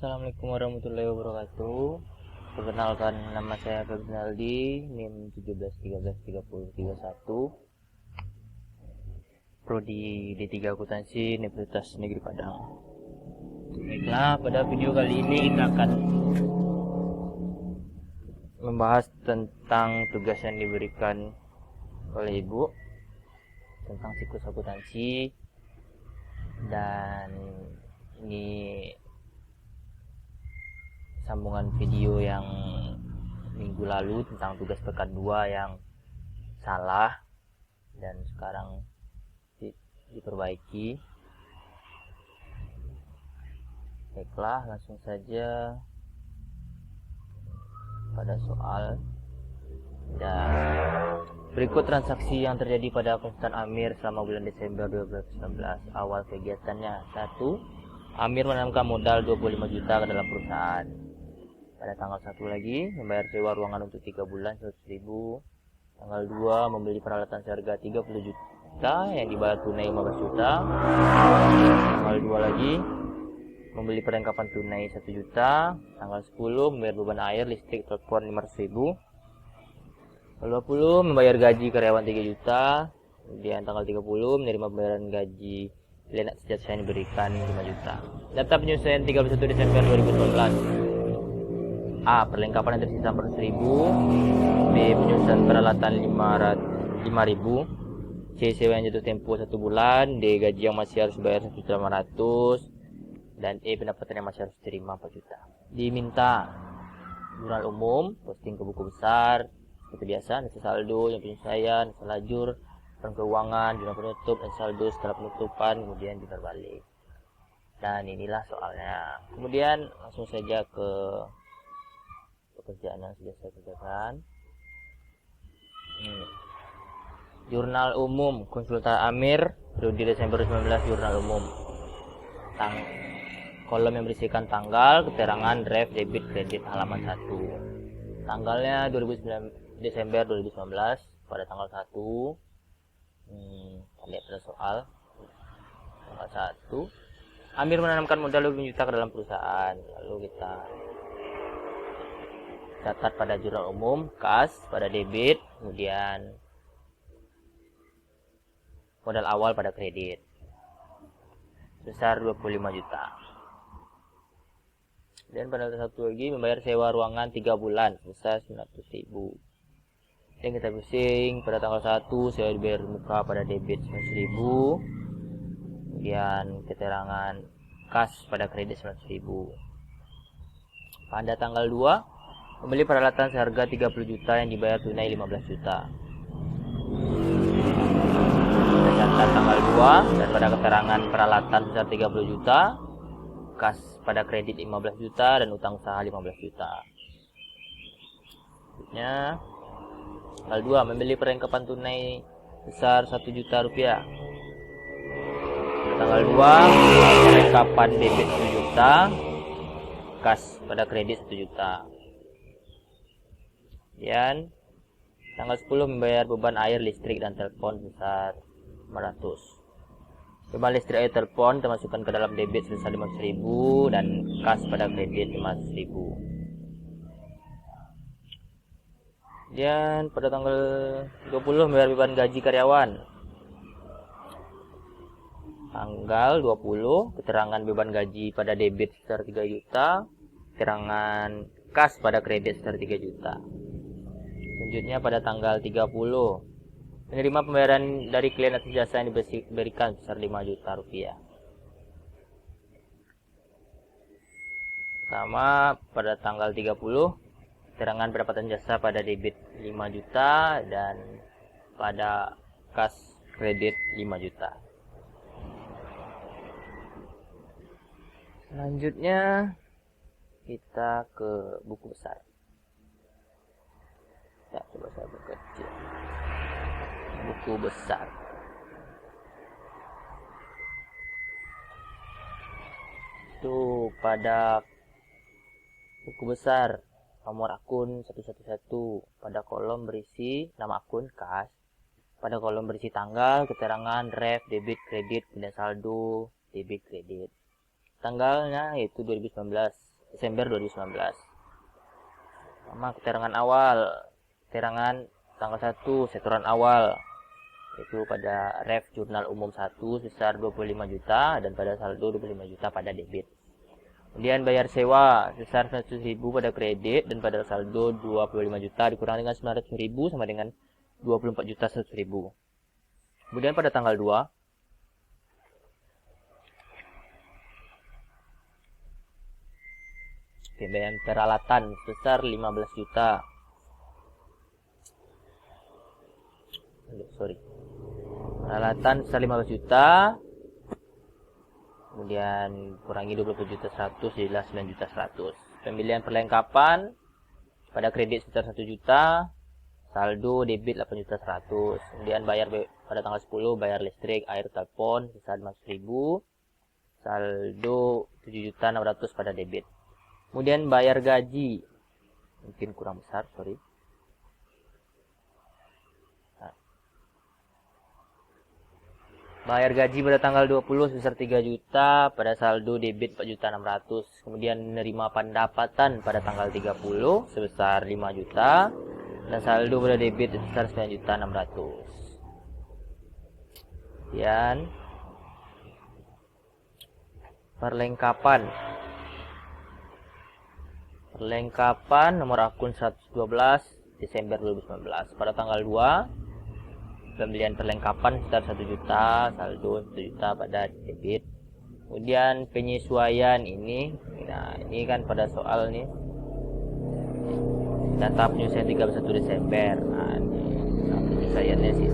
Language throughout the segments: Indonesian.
Assalamualaikum warahmatullahi wabarakatuh. Perkenalkan, nama saya Febrinaldi, NIM 17133031, Prodi D3 Akuntansi Universitas Negeri Padang. Baiklah, pada video kali ini kita akan membahas tentang tugas yang diberikan oleh Ibu tentang siklus akuntansi, dan ini sambungan video yang minggu lalu tentang tugas pekan 2 yang salah dan sekarang diperbaiki. Baiklah, langsung saja pada soal. Dan berikut transaksi yang terjadi pada konsultan Amir selama bulan Desember 2019. Awal kegiatannya: 1. Amir menanamkan modal 25 juta ke dalam perusahaan. Pada tanggal 1 lagi, membayar sewa ruangan untuk 3 bulan 100.000. Tanggal 2, membeli peralatan seharga 30 juta yang dibayar tunai 15 juta. Tanggal 2 lagi, membeli perlengkapan tunai 1 juta. Tanggal 10, membayar beban air, listrik, telepon 500.000. Tanggal 20, membayar gaji karyawan 3 juta. Kemudian tanggal 30, menerima pembayaran gaji pilihan senjata yang diberikan 5 juta. Data penyelesaian 31 Desember 2019. A. Perlengkapan yang tersisa 400.000. B. Penyusunan peralatan 5.000. C. Sewa yang jatuh tempo 1 bulan. D. Gaji yang masih harus bayar 1.500.000. Dan E. Pendapatan yang masih harus diterima 4 juta. Diminta jurnal umum, posting ke buku besar seperti biasa, nota saldo, yang penyesuaian, nota lajur, laporan keuangan, jurnal penutup, dan saldo setelah penutupan, kemudian putar balik. Dan inilah soalnya. Kemudian langsung saja ke pekerjaan yang sudah saya kerjakan. Jurnal umum konsultan Amir periode Desember 2019. Jurnal umum kolom yang berisikan tanggal, keterangan, draft, debit, kredit, halaman 1. Tanggalnya 29 Desember 2019 pada tanggal 1. Kita lihat pada soal. Tanggal 1, Amir menanamkan modal 20 juta ke dalam perusahaan. Lalu kita catat pada jurnal umum, kas pada debit, kemudian modal awal pada kredit sebesar 25 juta. Dan pada satu lagi, membayar sewa ruangan 3 bulan sebesar 900.000. Dan kita pusing pada tanggal 1, sewa dibayar muka pada debit 100.000. Kemudian keterangan kas pada kredit 100.000. Pada tanggal 2, membeli peralatan seharga 30 juta yang dibayar tunai 15 juta. Kita catat tanggal 2, dan pada keterangan peralatan sebesar 30 juta, kas pada kredit 15 juta, dan utang usaha 15 juta. Selanjutnya, tanggal 2, membeli perlengkapan tunai besar 1 juta rupiah. Tanggal 2, perlengkapan debit 1 juta, kas pada kredit 1 juta. Kemudian tanggal 10, membayar beban air, listrik, dan telepon sebesar 500. Beban listrik, air, telepon termasukkan ke dalam debit sebesar 500.000 dan kas pada kredit 500.000. Kemudian pada tanggal 20, membayar beban gaji karyawan. Tanggal 20, keterangan beban gaji pada debit sebesar 3 juta, keterangan kas pada kredit sebesar 3 juta. Selanjutnya pada tanggal 30, menerima pembayaran dari klien atas jasa yang diberikan sebesar 5 juta rupiah. Sama pada tanggal 30, keterangan pendapatan jasa pada debit 5 juta dan pada kas kredit 5 juta. Selanjutnya kita ke buku besar. Ya, coba saya bekerja. Buku besar. Itu pada buku besar, nomor akun 111. Pada kolom berisi nama akun, kas. Pada kolom berisi tanggal, keterangan, ref, debit, kredit, dan saldo, debit, kredit. Tanggalnya yaitu 2019. Desember 2019. Sama keterangan awal, keterangan tanggal 1 setoran awal, itu pada ref jurnal umum 1 sebesar 25 juta dan pada saldo 25 juta pada debit. Kemudian bayar sewa sebesar 100.000 pada kredit dan pada saldo 25 juta dikurang dengan 900.000 sama dengan 24 juta 100.000. Kemudian pada tanggal 2 pembayaran peralatan sebesar 15 juta. Peralatan sebesar 15 juta. Kemudian kurangi 20 juta 100 jadilah 9 juta 100. Pembelian perlengkapan pada kredit sebesar 1 juta. Saldo debit 8 juta 100. Kemudian bayar pada tanggal 10 bayar listrik, air, telepon sebesar 500.000. Saldo 7 juta 600 pada debit. Kemudian bayar gaji, mungkin kurang besar, sorry. Bayar gaji pada tanggal 20 sebesar 3 juta pada saldo debit 4 juta 600. Kemudian menerima pendapatan pada tanggal 30 sebesar 5 juta dan saldo pada debit sebesar 9 juta 600. Kemudian perlengkapan nomor akun 112 Desember 2019 pada tanggal 2 pembelian perlengkapan sekitar 1 juta, saldo 1 juta pada debit. Kemudian penyesuaian ini, nah ini kan pada soal nih data penyesuaian 31 Desember. Nah ini penyesuaiannya sih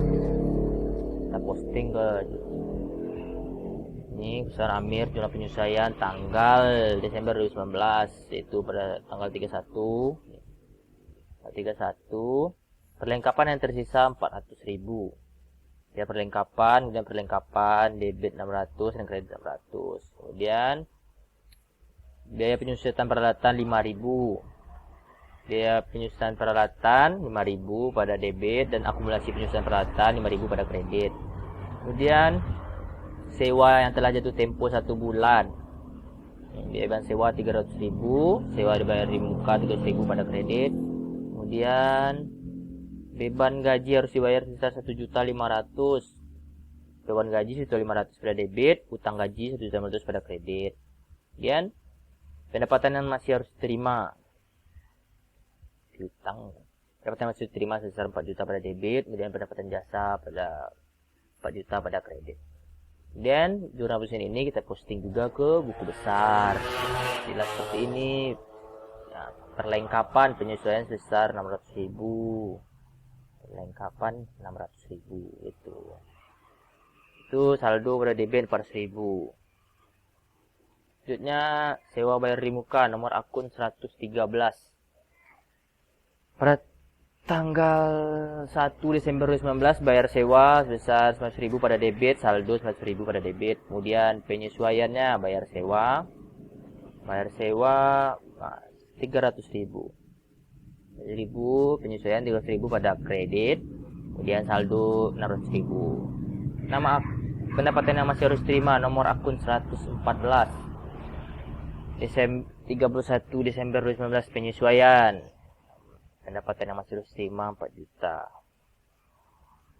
kita posting ke ini besar Amir jumlah penyesuaian tanggal Desember 2019 itu pada tanggal 31 perlengkapan yang tersisa 400.000 ya perlengkapan, kemudian perlengkapan debit 600 dan kredit 600. Kemudian biaya penyusutan peralatan 5.000, biaya penyusutan peralatan 5.000 pada debit dan akumulasi penyusutan peralatan 5.000 pada kredit. Kemudian sewa yang telah jatuh tempo 1 bulan, biaya sewa 300.000, sewa dibayar di muka 300.000 pada kredit. Kemudian beban gaji harus dibayar sebesar 1.500.000. Beban gaji 1.500.000 pada debit, utang gaji 1.500.000 pada kredit. Kemudian pendapatan yang masih harus diterima. Piutang. Pendapatan yang masih diterima sebesar 4 juta pada debit, kemudian pendapatan jasa pada 4 juta pada kredit. Kemudian jurnal tulisan ini kita posting juga ke buku besar. Jelas seperti ini. Ya, perlengkapan penyesuaian sebesar 600.000. Perlengkapan 600.000 itu saldo pada debit 400.000. Selanjutnya sewa bayar di muka nomor akun 113 pada tanggal 1 Desember 2019 bayar sewa sebesar 900.000 pada debit, saldo 900.000 pada debit. Kemudian penyesuaiannya bayar sewa 300.000. 1.000 penyesuaian 300.000 pada kredit, kemudian saldo 600.000. Nama pendapatan yang masih harus terima nomor akun 114 31 Desember 2019 penyesuaian pendapatan yang masih harus terima 4 juta.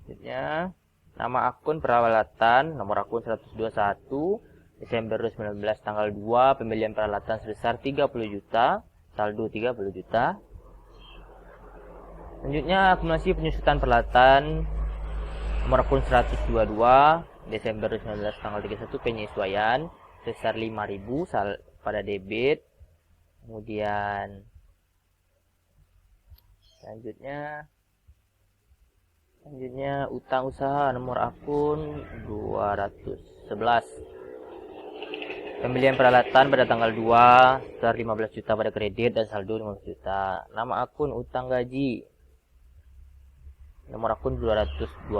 Selanjutnya nama akun peralatan nomor akun 121 Desember 2019 tanggal 2 pembelian peralatan sebesar 30 juta, saldo 30 juta. Selanjutnya akumulasi penyusutan peralatan nomor akun 122 Desember 2019 tanggal 31 penyesuaian sebesar 5.000 pada debit. Kemudian selanjutnya utang usaha nomor akun 211 pembelian peralatan pada tanggal 2 sebesar 15 juta pada kredit dan saldo 15 juta. Nama akun utang gaji nomor akun 212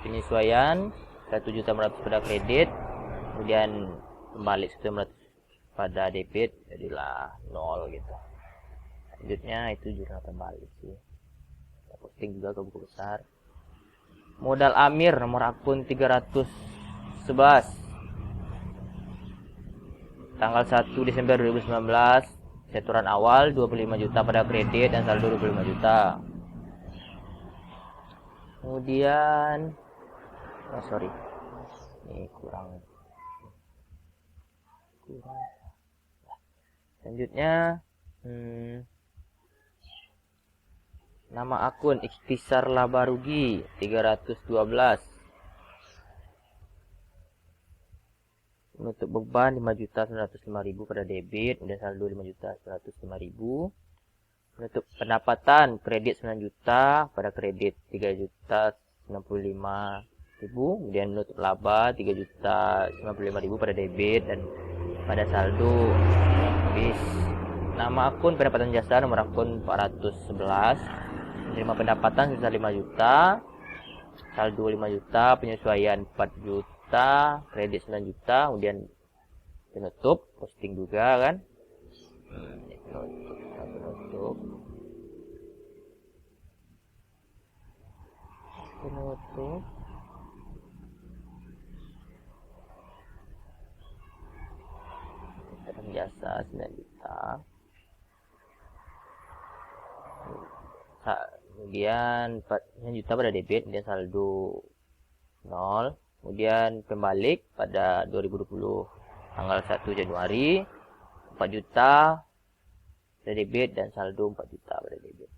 penyesuaian 1.500.000 pada kredit, kemudian kembali 1.500 pada debit jadilah 0 gitu. Selanjutnya itu jurnal kembali sih, kita posting juga ke buku besar. Modal Amir nomor akun 311 tanggal 1 Desember 2019 Setoran awal 25 juta pada kredit dan saldo 25 juta. Kemudian sorry. Ini kurang. Selanjutnya nama akun Ikhtisar Laba Rugi 312. Menutup beban 5.905.000 pada debit, kemudian saldo 5.905.000. Menutup pendapatan kredit 9 juta pada kredit 3.095.000. Kemudian menutup laba 3.095.000 pada debit dan pada saldo habis. Nama akun pendapatan jasa nomor akun 411. Menerima pendapatan sebesar 5 juta, saldo 5 juta, penyesuaian 4 juta, kredit 9 juta, kemudian penutup, posting juga kan. Penutup. Pendapatan jasa 9 juta. Kemudian 4 juta pada debit, kemudian saldo 0. Kemudian pembalik pada 2020 tanggal 1 Januari 4 juta pada debit dan saldo 4 juta pada debit.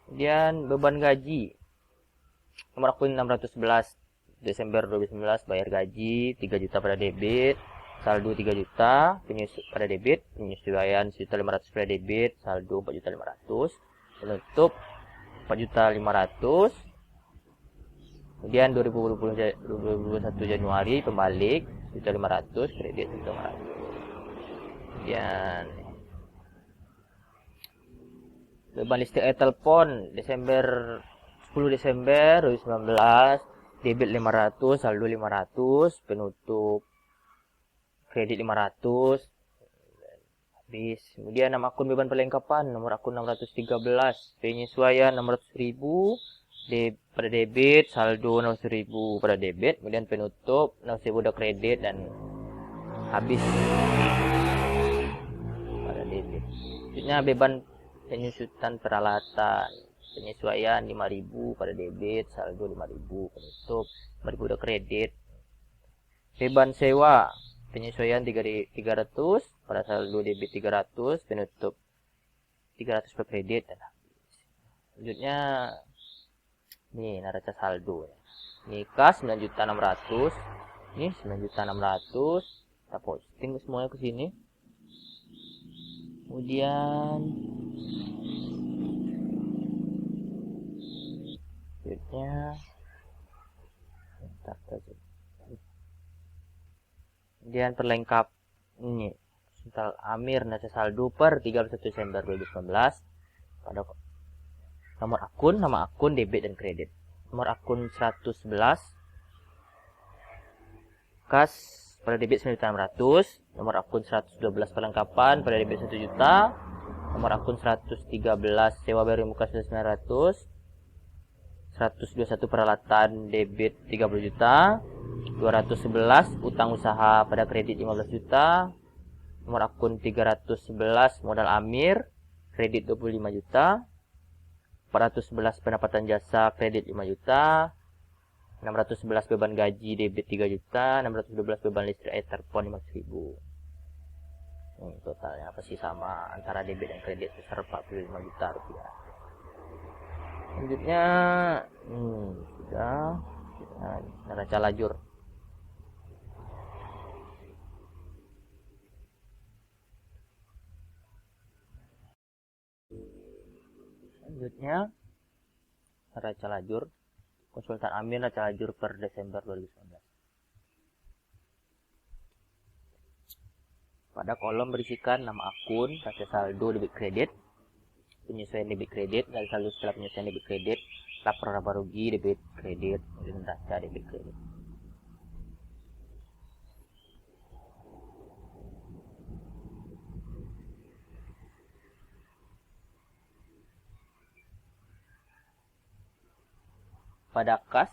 Kemudian beban gaji nomor akun 611 Desember 2019 bayar gaji 3 juta pada debit, saldo 3 juta pada debit, penyesuaian 1.500 pada debit, saldo 4.500.000, penutup 4.500.000. Kemudian 2021 Januari pembalik 1.500.000, kredit 1.500.000. Kemudian beban listrik air telepon 10 Desember 2019 debit 500, saldo 500, penutup kredit 500 habis. Kemudian nama akun beban perlengkapan nomor akun 613, penyesuaian 600.000 pada debit, saldo 600.000 pada debit, kemudian penutup 600.000 pada kredit dan habis pada debit. Selanjutnya beban penyusutan peralatan, penyesuaian 5.000 pada debit, saldo 5.000, penutup 5.000 pada kredit. Beban sewa, penyesuaian 300 pada saldo debit 300, penutup 300 pada kredit dan habis. Selanjutnya ini neraca saldo. Ini kas 9.600.000. Ini 9.600.000. Kita posting semuanya ke sini. Kemudian selanjutnya kemudian perlengkap ini Sultan Amir neraca saldo per 31 Desember 2019 pada nomor akun, nama akun, debit dan kredit. Nomor akun 111 kas pada debit 9.600.000, nomor akun 112 perlengkapan pada debit 1 juta, nomor akun 113 sewa bayar muka 900, 121 peralatan debit 30 juta, 211 utang usaha pada kredit 15 juta, nomor akun 311 modal Amir kredit 25 juta, 411 pendapatan jasa kredit 5 juta, 611 beban gaji debit 3 juta, 612 beban listrik air telepon 500.000. Totalnya pasti sama antara debit dan kredit sebesar 45 juta rupiah. Selanjutnya sudah neraca lajur. Selanjutnya neraca lajur Konsultan Amir neraca lajur per Desember 2019. Pada kolom berisikan nama akun, neraca saldo debit kredit, penyesuaian debit kredit, dan saldo setelah penyesuaian debit kredit, laporan laba rugi debit kredit, dan neraca debit kredit. Pada kas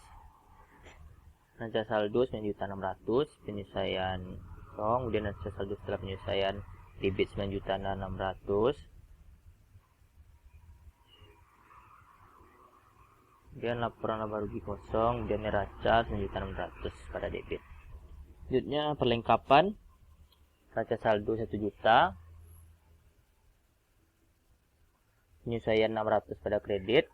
neraca saldo 9.600.000, penyesuaian kemudian neraca saldo setelah penyesuaian debit 9.600.000. Kemudian laporan laba rugi kosong, kemudian neraca 9.600.000 pada debit. Selanjutnya perlengkapan neraca saldo 1 juta, penyelesaian 600 pada kredit,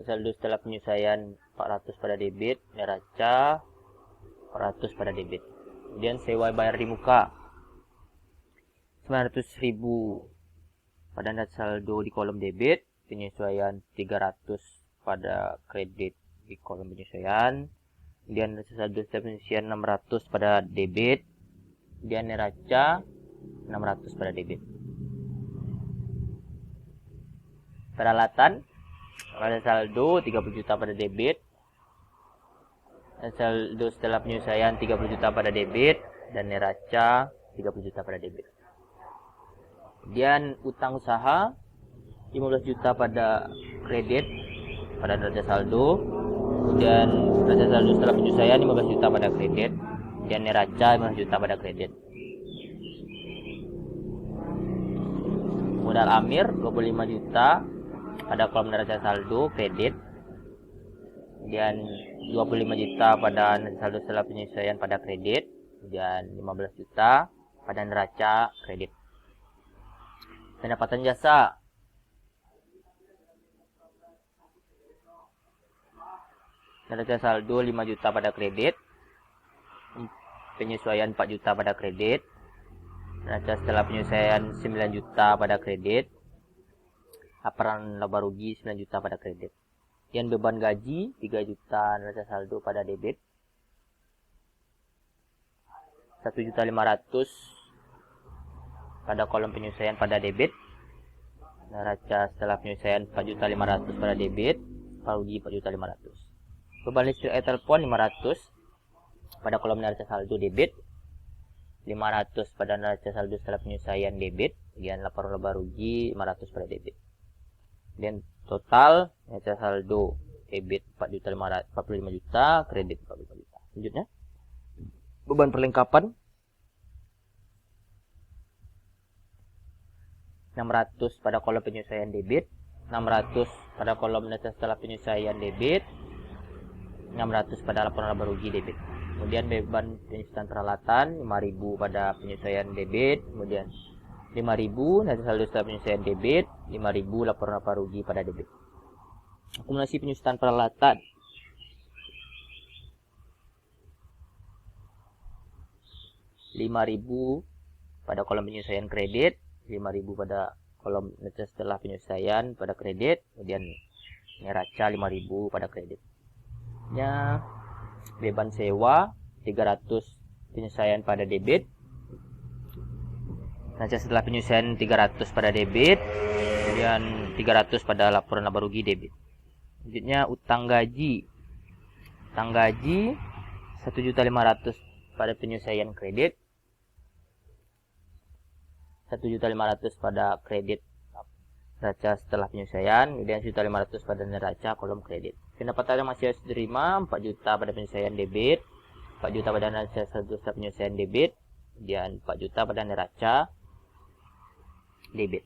saldo setelah penyelesaian 400 pada debit, neraca 400 pada debit. Kemudian sewa bayar di muka 900.000 pada neraca saldo di kolom debit, penyesuaian 300 pada kredit di kolom penyesuaian, kemudian neraca saldo setelah penyelesaian 600 pada debit, kemudian neraca 600 pada debit. Peralatan pada saldo 30 juta pada debit, saldo setelah penyelesaian 30 juta pada debit, dan neraca 30 juta pada debit. Kemudian utang usaha 15 juta pada kredit pada neraca saldo, kemudian neraca saldo setelah penyelesaian 15 juta pada kredit, dan neraca 15 juta pada kredit. Modal Amir 25 juta pada kolom neraca saldo kredit, kemudian 25 juta pada neraca saldo setelah penyelesaian pada kredit, kemudian 15 juta pada neraca kredit. Pendapatan jasa neraca saldo 5 juta pada kredit, penyesuaian 4 juta pada kredit, neraca setelah penyelesaian 9 juta pada kredit, laporan laba rugi 9 juta pada kredit. Kemudian beban gaji 3 juta neraca saldo pada debit, 1.500.000 pada kolom penyelesaian pada debit, neraca setelah penyelesaian 4.500.000 pada debit, laba rugi 4.500.000. Beban listrik air telepon 500 pada kolom neraca saldo debit, 500 pada neraca saldo setelah penyelesaian debit, kemudian laporan laba rugi 500 pada debit. Dan total neraca saldo debit 45 juta, kredit 45 juta. Selanjutnya beban perlengkapan 600 pada kolom penyelesaian debit, 600 pada kolom neraca setelah penyelesaian debit, 600 pada laporan laba rugi debit. Kemudian beban penyusutan peralatan 5.000 pada penyelesaian debit, kemudian 5.000 neraca saldo setelah penyelesaian debit, 5.000 laporan laba rugi pada debit. Akumulasi penyusutan peralatan 5.000 pada kolom penyelesaian kredit, 5.000 pada kolom neraca setelah penyelesaian pada kredit, kemudian neraca 5.000 pada kredit. Beban sewa 300 penyelesaian pada debit, neraca setelah penyelesaian 300 pada debit, kemudian 300 pada laporan laba rugi debit. Selanjutnya utang gaji 1.500.000 pada penyelesaian kredit, 1.500.000 pada kredit neraca setelah penyelesaian, kemudian 1.500 pada neraca kolom kredit. Pendapatan yang masih harus diterima 4 juta pada penyelesaian debit, 4 juta pada neraca saldo setelah penyelesaian debit, kemudian 4 juta pada neraca debit.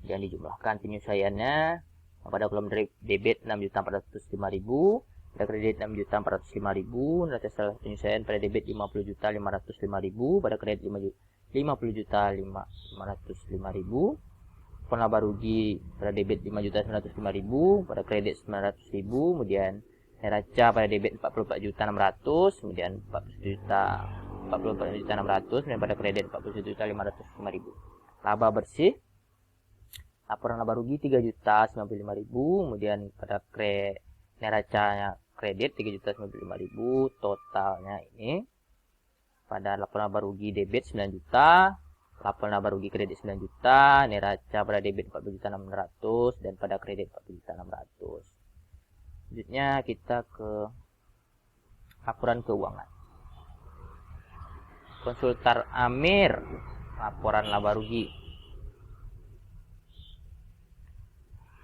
Dan dijumlahkan penyelesaiannya pada kolom debit 6.405.000, pada kredit 6.405.000, neraca setelah penyelesaian pada debit 50.505.000, pada kredit 50.505.000, laporan laba rugi pada debit 5.905.000, pada kredit 900.000, kemudian neraca pada debit 44.600.000, kemudian 44.600.000, dan pada kredit 41.505.000. Laba bersih laporan laba rugi 3.095.000, kemudian pada neracanya kredit 3.095.000, totalnya ini pada laporan laba rugi debit 9 juta, laporan laba rugi kredit 9 juta, neraca pada debit 40.600.000 dan pada kredit 40.600.000. Selanjutnya kita ke laporan keuangan. Konsultan Amir, laporan laba rugi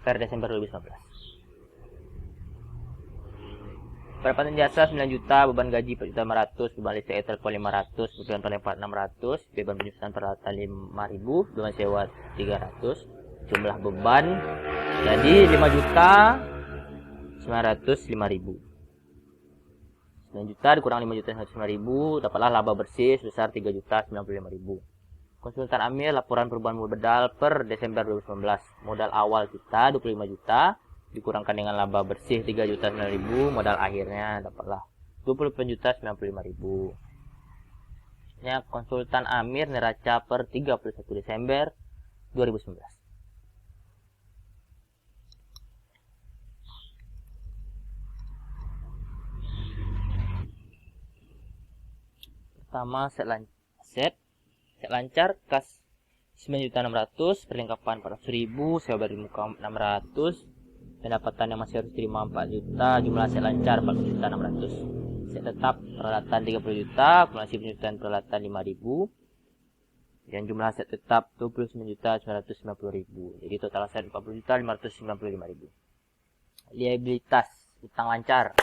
per Desember 2019. Pendapatan jasa 9 juta, beban gaji 4.500.000, beban listrik air telepon 500, beban penempatan 600, beban penyusunan peralatan 5.000, beban sewa 300. Jumlah beban jadi 5.905.000. 9 juta dikurang 5.905.000, dapatlah laba bersih sebesar 3.095.000. Konsultan Amir, laporan perubahan modal per Desember 2019. Modal awal kita 25 juta, dikurangkan dengan laba bersih 3.009.000, modal akhirnya dapatlah 29.095.000. Ini konsultan Amir neraca per 31 Desember 2019. Pertama, set lancar kas 9.600.000, perlengkapan 400.000, sewa bari muka 600, pendapatan yang masih harus terima 4 juta, jumlah set lancar 40.600. Set tetap peralatan 30 juta, akumulasi penyusunan peralatan 5.000, dan jumlah set tetap 29.990.000. Jadi total set 40.595.000. Liabilitas utang lancar,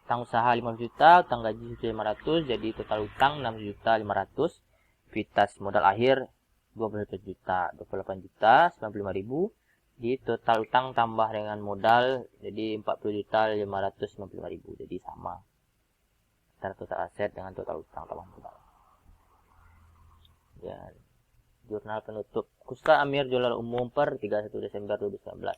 utang usaha 50 juta, utang gaji 1.500, jadi total utang 6.500.000. Kuitas modal akhir 28 juta, 95.000. Di total utang tambah dengan modal jadi 40.595.000. Jadi sama antara total aset dengan total utang tambah modal. Ya, jurnal penutup Konsultan Amir jualan umum per 31 Desember 2019.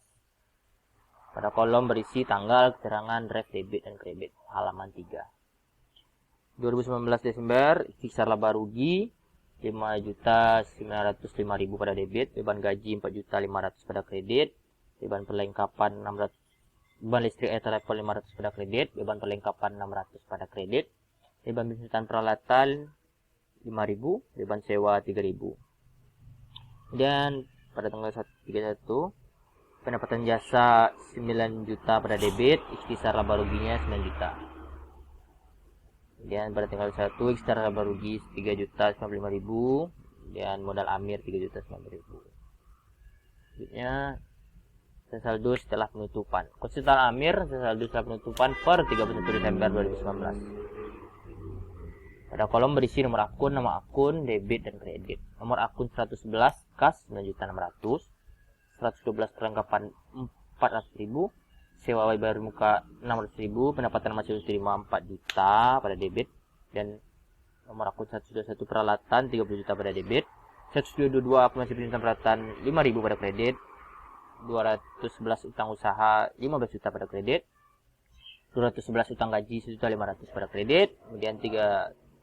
Pada kolom berisi tanggal, keterangan, ref, debit, dan kredit. Halaman 3. 2019 Desember, istiqsar laba rugi 5.905.000 pada debit, beban gaji 4.500.000 pada kredit, beban perlengkapan 600, beban listrik air telepon 500 pada kredit, beban perlengkapan 600 pada kredit, beban penyusunan peralatan 5.000, beban sewa 3.000. Kemudian pada tanggal 31 pendapatan jasa 9 juta pada debit, istiqsar laba ruginya 9 juta. Kemudian pada tanggal 1 istiqsar laba rugi 3.095.000, dan modal Amir 3.095.000. Selanjutnya saldo setelah penutupan. Konsultan Amir saldo setelah penutupan per 31 Desember 2019. Pada kolom berisi nomor akun, nama akun, debit, dan kredit. Nomor akun 111 kas 9.600.000, 112 perlengkapan 400.000, sewa baru muka 600.000, pendapatan masih harus terima 4 juta pada debit, dan nomor akun 121 peralatan 30 juta pada debit, 122 akumulasi penyusunan peralatan 5.000 pada kredit, 211 utang usaha 15 juta pada kredit, 211 utang gaji 1.500.000 pada kredit, kemudian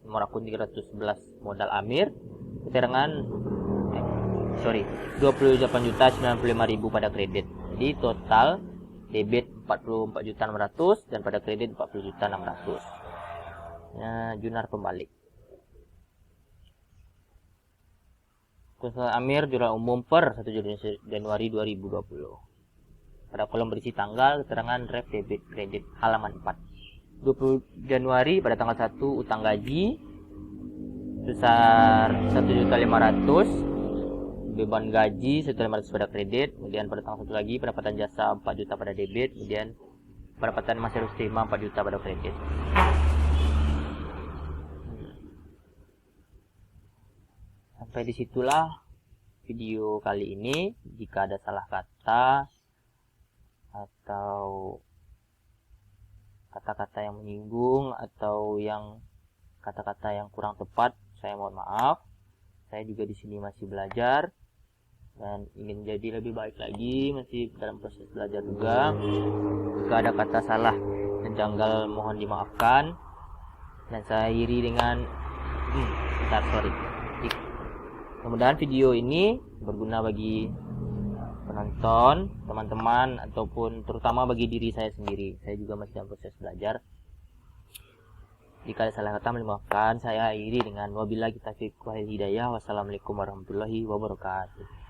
nomor akun 311 modal Amir, keterangan 28.095.000 pada kredit. Jadi total debit 44.600.000 dan pada kredit 40.600.000. Nah, junar pembalik. Konsultan Amir jualan umum per 1 Januari 2020. Pada kolom berisi tanggal, keterangan, ref, debit, kredit, halaman 4. 20 Januari pada tanggal 1 utang gaji sebesar 1.500.000, beban gaji 1.500 pada kredit, kemudian pada tanggal 1 lagi pendapatan jasa 4 juta pada debit, kemudian pendapatan masih harus terima 4 juta pada kredit. Sampai disitulah video kali ini. Jika ada salah kata atau kata-kata yang menyinggung atau yang kata-kata yang kurang tepat, saya mohon maaf. Saya juga di sini masih belajar dan ingin jadi lebih baik lagi, masih dalam proses belajar juga. Jika ada kata salah dan janggal mohon dimaafkan. Dan saya akhiri dengan mudah-mudahan video ini berguna bagi penonton, teman-teman, ataupun terutama bagi diri saya sendiri. Saya juga masih dalam proses belajar. Jika ada salah kata, dimaafkan. Saya akhiri dengan wabillahi taufiq wal hidayah. Wassalamualaikum warahmatullahi wabarakatuh.